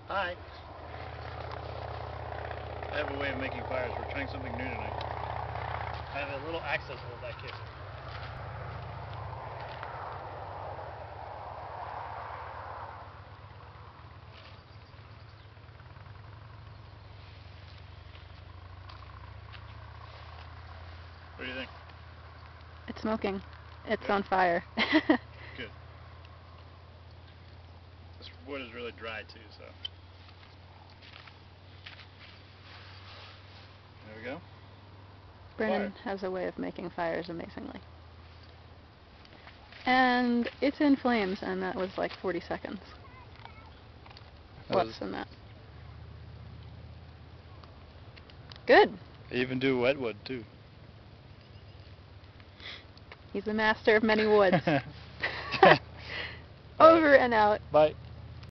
Hi. I have a way of making fires. We're trying something new tonight. I have a little access hole back here. What do you think? It's smoking. It's Good. on fire. Good. This wood is really dry too, so. There we go. Brennan has a way of making fires amazingly. And it's in flames, and that was like 40 seconds. Less than that. Good. I even do wet wood too. He's the master of many woods. Over and out. Bye.